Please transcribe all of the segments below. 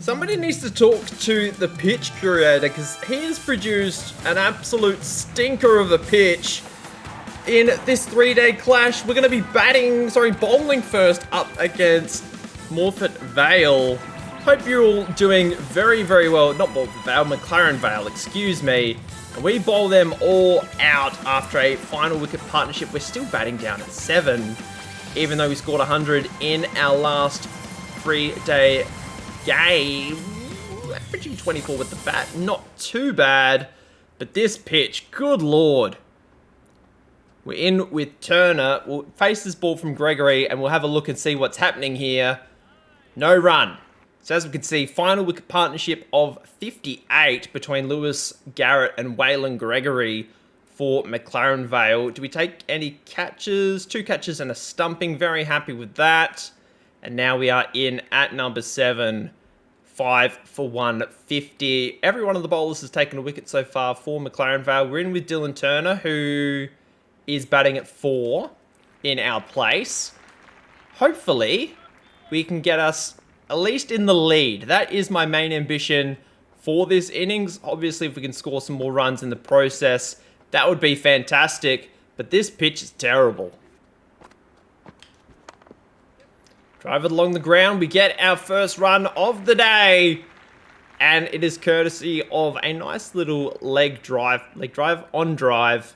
Somebody needs to talk to the pitch curator because he has produced an absolute stinker of a pitch in this 3-day clash. We're going to be bowling first up against Morford Vale. Hope you're all doing very, very well. Not Morford Vale, McLaren Vale, excuse me. And we bowl them all out after a final wicket partnership. We're still batting down at 7, even though we scored 100 in our last 3-day game. Averaging 24 with the bat, not too bad. But this pitch, good lord. We're in with Turner. We'll face this ball from Gregory and we'll have a look and see what's happening here. No run. So as we can see, final wicket partnership of 58 between Lewis Garrett and Waylon Gregory for McLaren Vale. Do we take any catches? 2 catches and a stumping. Very happy with that. And now we are in at number 7. 5 for 150. Every one of the bowlers has taken a wicket so far for McLaren Vale. We're in with Dylan Turner, who is batting at 4 in our place. Hopefully, we can get us at least in the lead. That is my main ambition for this innings. Obviously, if we can score some more runs in the process, that would be fantastic. But this pitch is terrible. Drive it along the ground. We get our first run of the day. And it is courtesy of a nice little leg drive on drive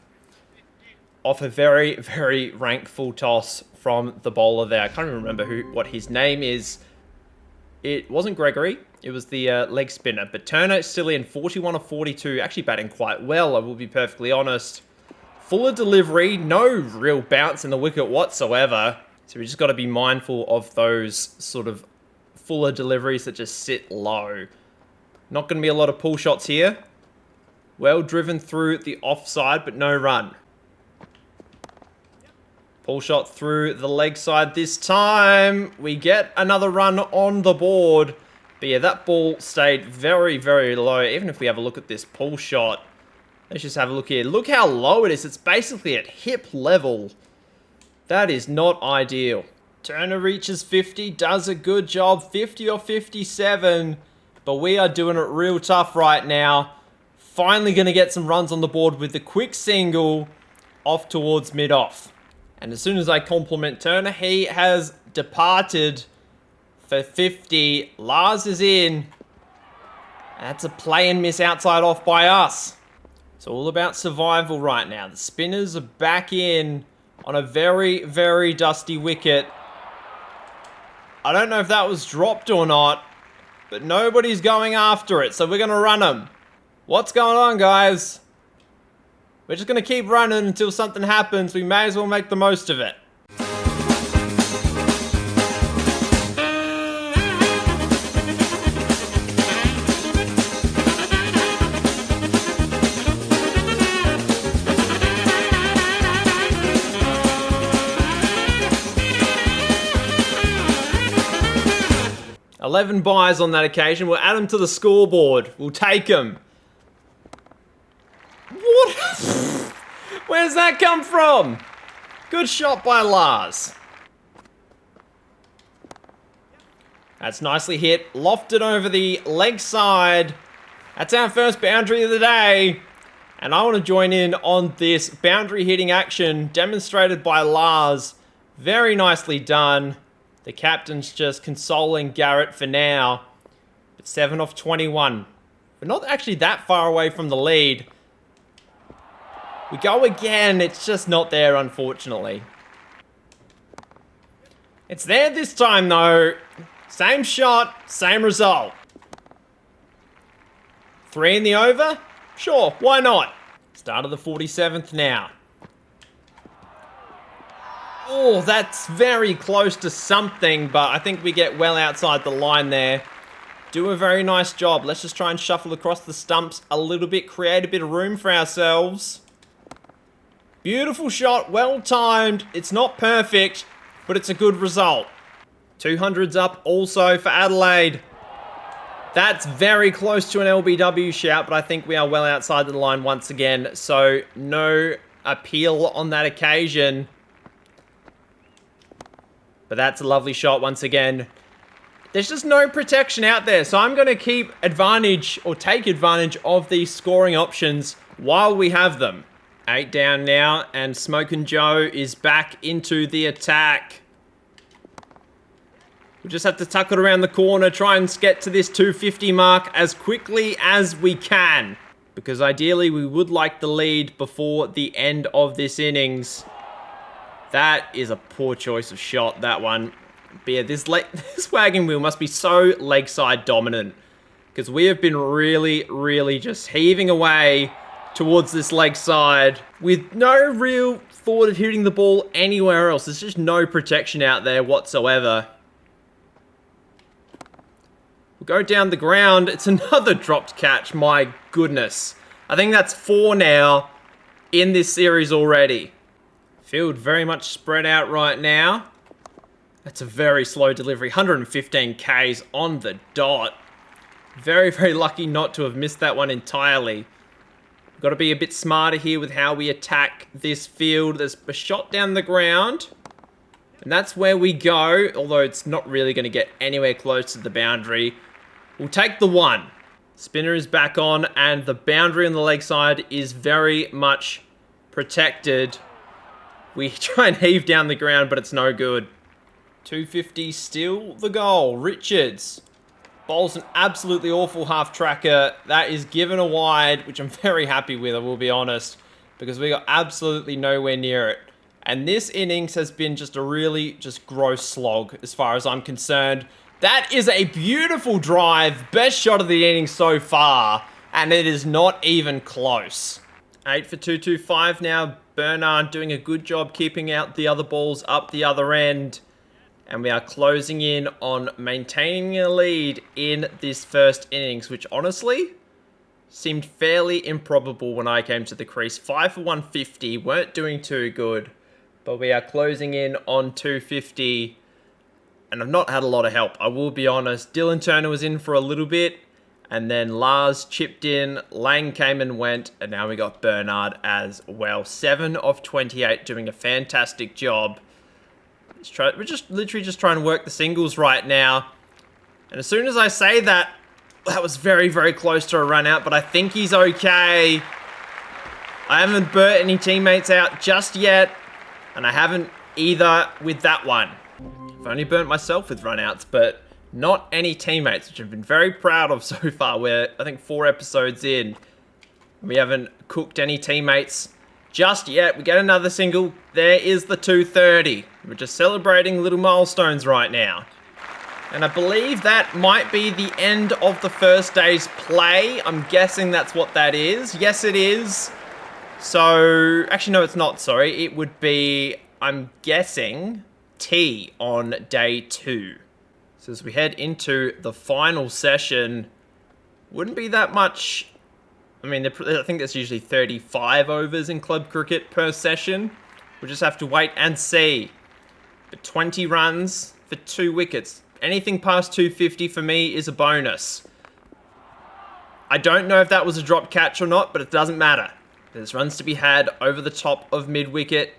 off a very, very rank full toss from the bowler there. I can't even remember what his name is. It wasn't Gregory. It was the leg spinner. But Turner is still in 41 of 42. Actually batting quite well, I will be perfectly honest. Fuller delivery. No real bounce in the wicket whatsoever. So we just got to be mindful of those sort of fuller deliveries that just sit low. Not going to be a lot of pull shots here. Well driven through the offside, but no run. Pull shot through the leg side this time. We get another run on the board. But yeah, that ball stayed very, very low. Even if we have a look at this pull shot. Let's just have a look here. Look how low it is. It's basically at hip level. That is not ideal. Turner reaches 50, does a good job. 50 or 57. But we are doing it real tough right now. Finally going to get some runs on the board with the quick single off towards mid-off. And as soon as I compliment Turner, he has departed for 50. Lars is in. That's a play and miss outside off by us. It's all about survival right now. The spinners are back in on a very, very dusty wicket. I don't know if that was dropped or not, but nobody's going after it, so we're going to run them. What's going on, guys? We're just going to keep running until something happens. We may as well make the most of it. $11 buys on that occasion. We'll add them to the scoreboard. We'll take them. What? Where's that come from? Good shot by Lars. That's nicely hit. Lofted over the leg side. That's our first boundary of the day. And I want to join in on this boundary hitting action demonstrated by Lars. Very nicely done. The captain's just consoling Garrett for now. But 7 off 21. We're not actually that far away from the lead. We go again. It's just not there, unfortunately. It's there this time, though. Same shot, same result. 3 in the over? Sure, why not? Start of the 47th now. Oh, that's very close to something, but I think we get well outside the line there. Do a very nice job. Let's just try and shuffle across the stumps a little bit, create a bit of room for ourselves. Beautiful shot, well timed. It's not perfect, but it's a good result. 200's up also for Adelaide. That's very close to an LBW shout, but I think we are well outside the line once again, so no appeal on that occasion. But that's a lovely shot once again. There's just no protection out there, so I'm going to keep advantage or take advantage of these scoring options while we have them. 8 down now, and Smokin' Joe is back into the attack. We just have to tuck it around the corner, try and get to this 250 mark as quickly as we can. Because ideally, we would like the lead before the end of this innings. That is a poor choice of shot, that one. But yeah, this wagon wheel must be so leg side dominant. Because we have been really just heaving away towards this leg side with no real thought of hitting the ball anywhere else. There's just no protection out there whatsoever. We'll go down the ground. It's another dropped catch. My goodness. I think that's 4 now in this series already. Field very much spread out right now. That's a very slow delivery. 115 Ks on the dot. Very lucky not to have missed that one entirely. Got to be a bit smarter here with how we attack this field. There's a shot down the ground. And that's where we go. Although it's not really going to get anywhere close to the boundary. We'll take the 1. Spinner is back on. And the boundary on the leg side is very much protected. We try and heave down the ground, but it's no good. 250 still the goal. Richards bowls an absolutely awful half tracker. That is given a wide, which I'm very happy with, I will be honest, because we got absolutely nowhere near it. And this innings has been just a really gross slog as far as I'm concerned. That is a beautiful drive. Best shot of the innings so far. And it is not even close. 8 for 225 now. Bernard doing a good job keeping out the other balls up the other end. And we are closing in on maintaining a lead in this first innings, which honestly seemed fairly improbable when I came to the crease. 5 for 150, weren't doing too good, but we are closing in on 250. And I've not had a lot of help, I will be honest. Dylan Turner was in for a little bit, and then Lars chipped in, Lang came and went, and now we got Bernard as well. 7 of 28, doing a fantastic job. We're just literally just trying to work the singles right now. And as soon as I say that, that was very close to a run out, but I think he's okay. I haven't burnt any teammates out just yet, and I haven't either with that one. I've only burnt myself with runouts, but not any teammates, which I've been very proud of so far. We're, I think, 4 episodes in. We haven't cooked any teammates just yet. We get another single. There is the 230. We're just celebrating little milestones right now. And I believe that might be the end of the first day's play. I'm guessing that's what that is. Yes, it is. So, actually, no, it's not, sorry. It would be, I'm guessing, tea on day 2. So as we head into the final session, wouldn't be that much. I mean, I think there's usually 35 overs in club cricket per session. We'll just have to wait and see. But 20 runs for 2 wickets. Anything past 250 for me is a bonus. I don't know if that was a drop catch or not, but it doesn't matter. There's runs to be had over the top of mid-wicket.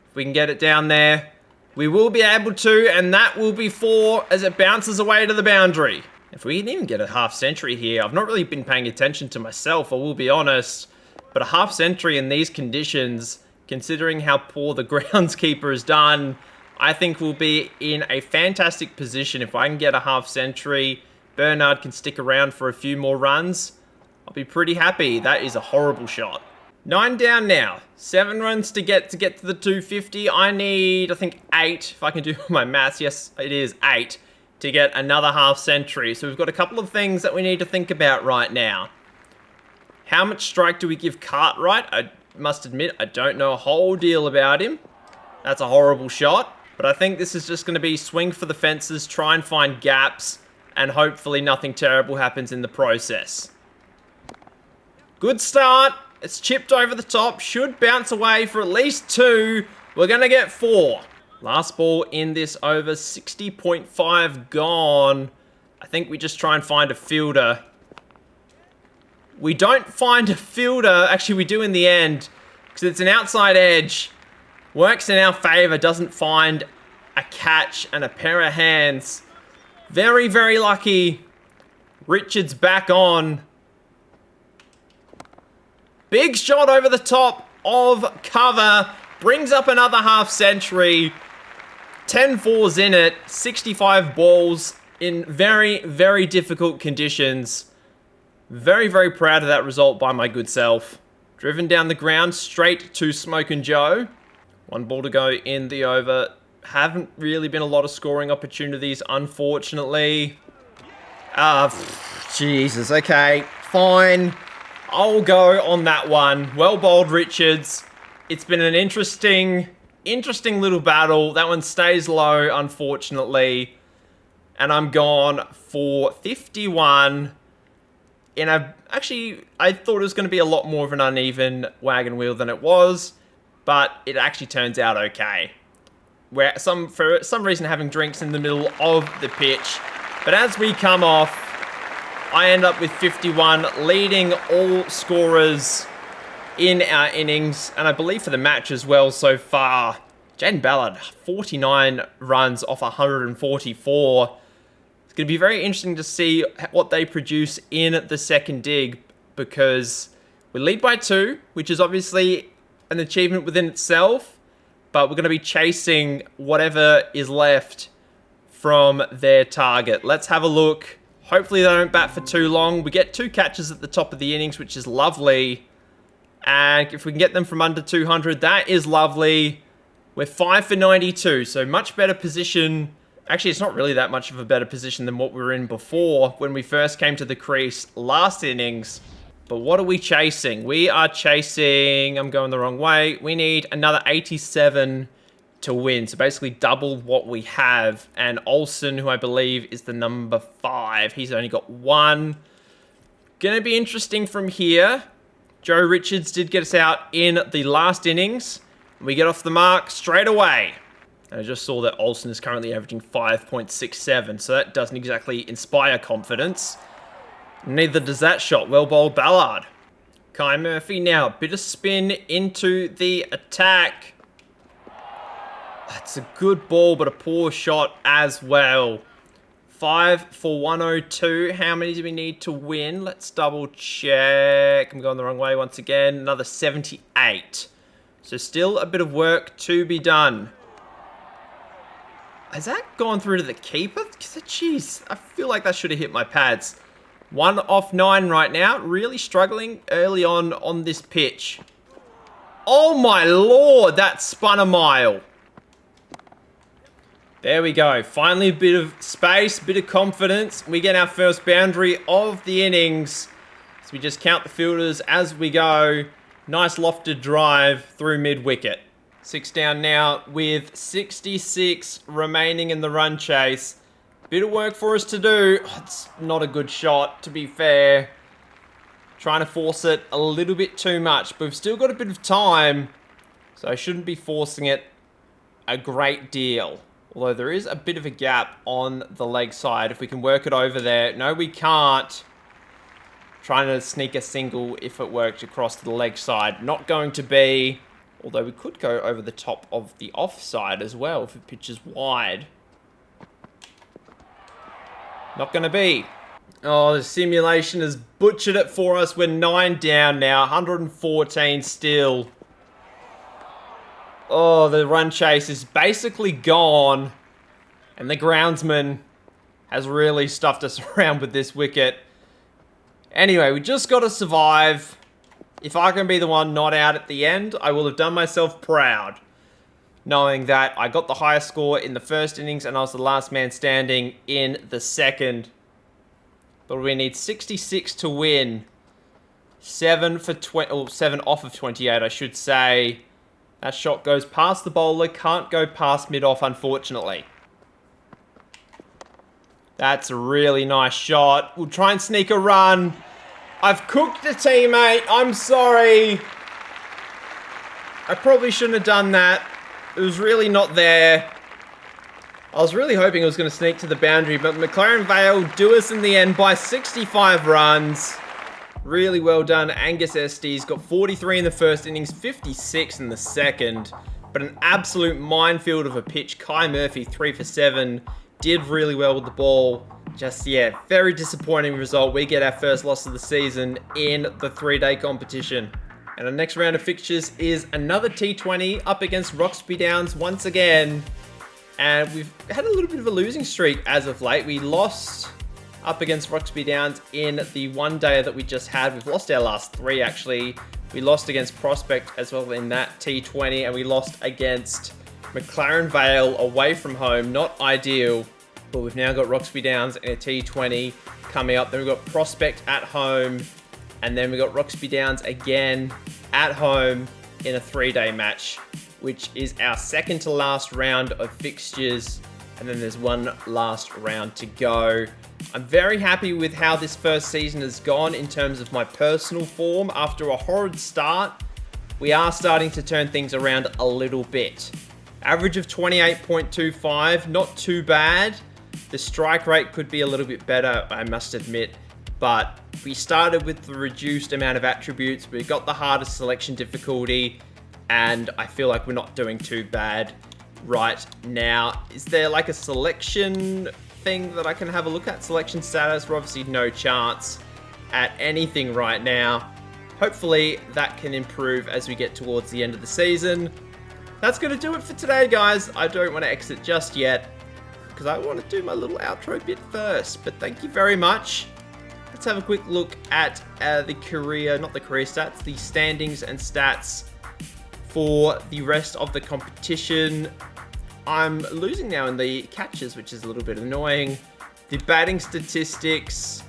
If we can get it down there, we will be able to, and that will be 4 as it bounces away to the boundary. If we can even get a half century here, I've not really been paying attention to myself, I will be honest, but a half century in these conditions, considering how poor the groundskeeper has done, I think we'll be in a fantastic position. If I can get a half century, Bernard can stick around for a few more runs, I'll be pretty happy. That is a horrible shot. 9 down now. 7 runs to get to the 250. I need, I think, 8, if I can do my maths. Yes, it is 8 to get another half century. So we've got a couple of things that we need to think about right now. How much strike do we give Cartwright? I must admit, I don't know a whole deal about him. That's a horrible shot. But I think this is just going to be swing for the fences, try and find gaps, and hopefully nothing terrible happens in the process. Good start. It's chipped over the top. Should bounce away for at least 2. We're going to get 4. Last ball in this over. 60.5 gone. I think we just try and find a fielder. We don't find a fielder. Actually, we do in the end. Because it's an outside edge. Works in our favour. Doesn't find a catch and a pair of hands. Very, very lucky. Richards back on. Big shot over the top of cover. Brings up another half century. 10 fours in it. 65 balls in very, very difficult conditions. Very, very proud of that result by my good self. Driven down the ground straight to Smoke and Joe. 1 ball to go in the over. Haven't really been a lot of scoring opportunities, unfortunately. Jesus. Okay, fine. I'll go on that one. Well bowled, Richards. It's been an interesting little battle. That one stays low, unfortunately. And I'm gone for 51. Actually, I thought it was going to be a lot more of an uneven wagon wheel than it was. But it actually turns out okay. For some reason, having drinks in the middle of the pitch. But as we come off, I end up with 51, leading all scorers in our innings, and I believe for the match as well so far. Jaden Ballard, 49 runs off 144. It's going to be very interesting to see what they produce in the second dig, because we lead by 2, which is obviously an achievement within itself, but we're going to be chasing whatever is left from their target. Let's have a look. Hopefully they don't bat for too long. We get 2 catches at the top of the innings, which is lovely. And if we can get them from under 200, that is lovely. We're 5 for 92, so much better position. Actually, it's not really that much of a better position than what we were in before when we first came to the crease last innings. But what are we chasing? We are chasing... I'm going the wrong way. We need another 87 to win. So basically double what we have. And Olsen, who I believe is the number 5. He's only got 1. Gonna be interesting from here. Joe Richards did get us out in the last innings. We get off the mark straight away. And I just saw that Olsen is currently averaging 5.67. So that doesn't exactly inspire confidence. Neither does that shot. Well bowled, Ballard. Kai Murphy now. Bit of spin into the attack. That's a good ball, but a poor shot as well. 5 for 102. How many do we need to win? Let's double check. I'm going the wrong way once again. Another 78. So still a bit of work to be done. Has that gone through to the keeper? Jeez, I feel like that should have hit my pads. 1 off 9 right now. Really struggling early on this pitch. Oh my lord, that spun a mile. There we go. Finally a bit of space, bit of confidence. We get our first boundary of the innings. So we just count the fielders as we go. Nice lofted drive through mid-wicket. 6 down now with 66 remaining in the run chase. Bit of work for us to do. It's not a good shot, to be fair. Trying to force it a little bit too much, but we've still got a bit of time. So I shouldn't be forcing it a great deal. Although there is a bit of a gap on the leg side. If we can work it over there. No, we can't. Trying to sneak a single if it worked across to the leg side. Not going to be. Although we could go over the top of the offside as well if it pitches wide. Not going to be. Oh, the simulation has butchered it for us. We're 9 down now. 114 still. Oh, the run chase is basically gone. And the groundsman has really stuffed us around with this wicket. Anyway, we just got to survive. If I can be the one not out at the end, I will have done myself proud. Knowing that I got the highest score in the first innings and I was the last man standing in the second. But we need 66 to win. 7 off of 28, I should say. That shot goes past the bowler. Can't go past mid-off, unfortunately. That's a really nice shot. We'll try and sneak a run. I've cooked a teammate. I'm sorry. I probably shouldn't have done that. It was really not there. I was really hoping it was going to sneak to the boundary, but McLaren Vale do us in the end by 65 runs. Really well done, Angus Estes. Got 43 in the first innings, 56 in the second. But an absolute minefield of a pitch. Kai Murphy, 3 for 7. did really well with the ball. Just, yeah, very disappointing result. We get our first loss of the season in the 3-day competition. And our next round of fixtures is another T20 up against Roxby Downs once again. And we've had a little bit of a losing streak as of late. We lost up against Roxby Downs in the 1-day that we just had. We've lost our last 3, actually. We lost against Prospect as well in that T20, and we lost against McLaren Vale away from home. Not ideal, but we've now got Roxby Downs in a T20 coming up. Then we've got Prospect at home, and then we've got Roxby Downs again at home in a 3-day match, which is our second to last round of fixtures, and then there's one last round to go. I'm very happy with how this first season has gone in terms of my personal form. After a horrid start, we are starting to turn things around a little bit. Average of 28.25, not too bad. The strike rate could be a little bit better, I must admit, but we started with the reduced amount of attributes. We got the hardest selection difficulty, and I feel like we're not doing too bad right now. Is there like a selection thing that I can have a look at? Selection status, we're obviously no chance at anything right now. Hopefully that can improve as we get towards the end of the season. That's going to do it for today, guys. I don't want to exit just yet because I want to do my little outro bit first, but thank you very much. Let's have a quick look at the standings and stats for the rest of the competition. I'm losing now in the catches, which is a little bit annoying. The batting statistics,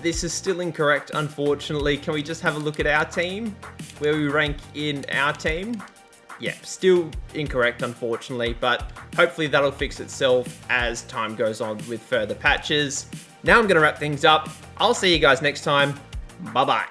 this is still incorrect, unfortunately. Can we just have a look at our team, where we rank in our team? Yeah, still incorrect, unfortunately, but hopefully that'll fix itself as time goes on with further patches. Now I'm going to wrap things up. I'll see you guys next time. Bye-bye.